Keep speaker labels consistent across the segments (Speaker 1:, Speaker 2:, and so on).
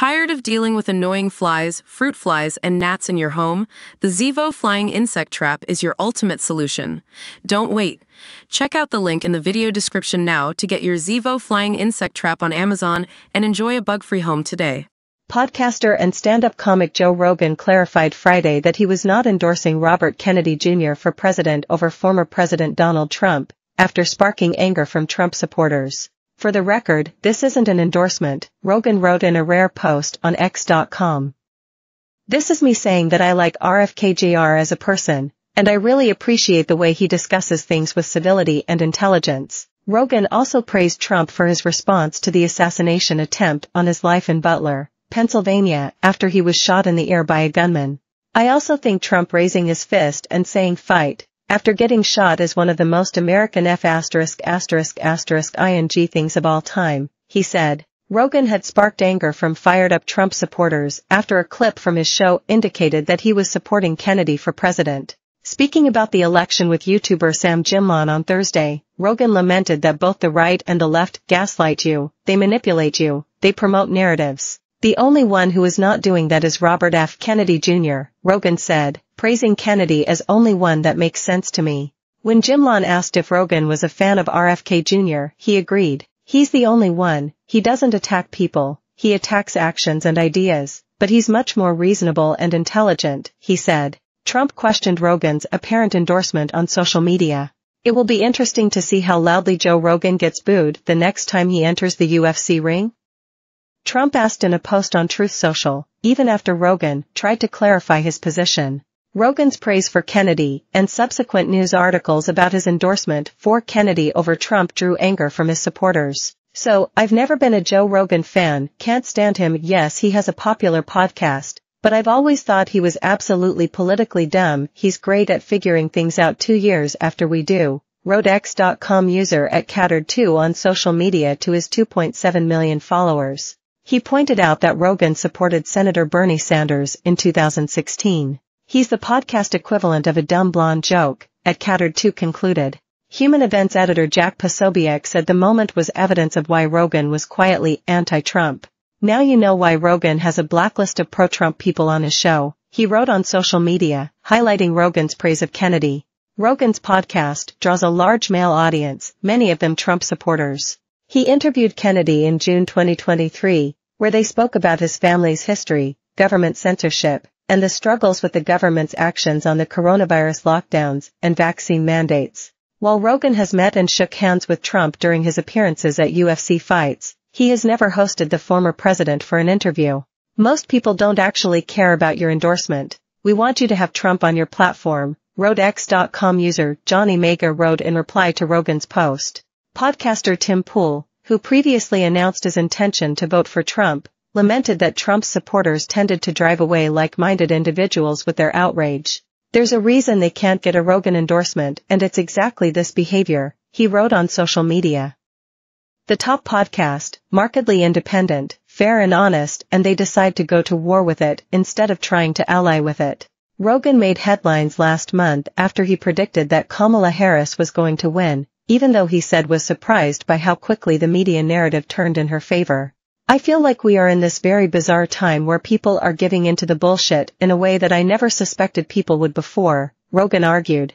Speaker 1: Tired of dealing with annoying flies, fruit flies, and gnats in your home? The Zevo Flying Insect Trap is your ultimate solution. Don't wait. Check out the link in the video description now to get your Zevo Flying Insect Trap on Amazon and enjoy a bug-free home today.
Speaker 2: Podcaster and stand-up comic Joe Rogan clarified Friday that he was not endorsing Robert Kennedy Jr. for president over former President Donald Trump, after sparking anger from Trump supporters. For the record, this isn't an endorsement, Rogan wrote in a rare post on X.com. This is me saying that I like RFK Jr. as a person, and I really appreciate the way he discusses things with civility and intelligence. Rogan also praised Trump for his response to the assassination attempt on his life in Butler, Pennsylvania, after he was shot in the ear by a gunman. I also think Trump raising his fist and saying fight after getting shot is one of the most American ing things of all time, he said. Rogan had sparked anger from fired-up Trump supporters after a clip from his show indicated that he was supporting Kennedy for president. Speaking about the election with YouTuber Sam Gimlon on Thursday, Rogan lamented that both the right and the left gaslight you, they manipulate you, they promote narratives. The only one who is not doing that is Robert F. Kennedy Jr., Rogan said, praising Kennedy as only one that makes sense to me. When Gimlon asked if Rogan was a fan of RFK Jr., he agreed. He's the only one, he doesn't attack people, he attacks actions and ideas, but he's much more reasonable and intelligent, he said. Trump questioned Rogan's apparent endorsement on social media. It will be interesting to see how loudly Joe Rogan gets booed the next time he enters the UFC ring. Trump asked in a post on Truth Social, even after Rogan tried to clarify his position. Rogan's praise for Kennedy and subsequent news articles about his endorsement for Kennedy over Trump drew anger from his supporters. So, I've never been a Joe Rogan fan, can't stand him. Yes, he has a popular podcast, but I've always thought he was absolutely politically dumb. He's great at figuring things out 2 years after we do, wrote X.com user @Cattered2 on social media to his 2.7 million followers. He pointed out that Rogan supported Senator Bernie Sanders in 2016. He's the podcast equivalent of a dumb blonde joke, @Cattered2 concluded. Human Events editor Jack Posobiec said the moment was evidence of why Rogan was quietly anti-Trump. Now you know why Rogan has a blacklist of pro-Trump people on his show, he wrote on social media, highlighting Rogan's praise of Kennedy. Rogan's podcast draws a large male audience, many of them Trump supporters. He interviewed Kennedy in June 2023, where they spoke about his family's history, government censorship, and the struggles with the government's actions on the coronavirus lockdowns and vaccine mandates. While Rogan has met and shook hands with Trump during his appearances at UFC fights, he has never hosted the former president for an interview. Most people don't actually care about your endorsement. We want you to have Trump on your platform, wrote X.com user Johnny Mega wrote in reply to Rogan's post. Podcaster Tim Pool, who previously announced his intention to vote for Trump, lamented that Trump's supporters tended to drive away like-minded individuals with their outrage. There's a reason they can't get a Rogan endorsement, and it's exactly this behavior, he wrote on social media. The top podcast, markedly independent, fair and honest, and they decide to go to war with it instead of trying to ally with it. Rogan made headlines last month after he predicted that Kamala Harris was going to win, even though he said was surprised by how quickly the media narrative turned in her favor. I feel like we are in this very bizarre time where people are giving into the bullshit in a way that I never suspected people would before, Rogan argued.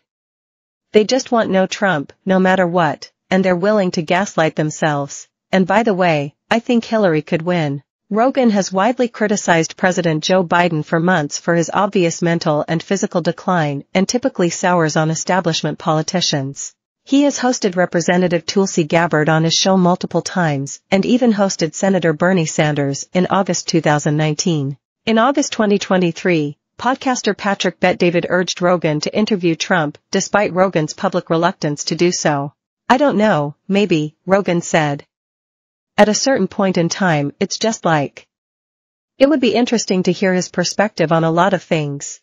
Speaker 2: They just want no Trump, no matter what, and they're willing to gaslight themselves. And by the way, I think Hillary could win. Rogan has widely criticized President Joe Biden for months for his obvious mental and physical decline and typically sours on establishment politicians. He has hosted Representative Tulsi Gabbard on his show multiple times, and even hosted Senator Bernie Sanders in August 2019. In August 2023, podcaster Patrick Bet-David urged Rogan to interview Trump, despite Rogan's public reluctance to do so. I don't know, maybe, Rogan said. At a certain point in time, it's just like. It would be interesting to hear his perspective on a lot of things.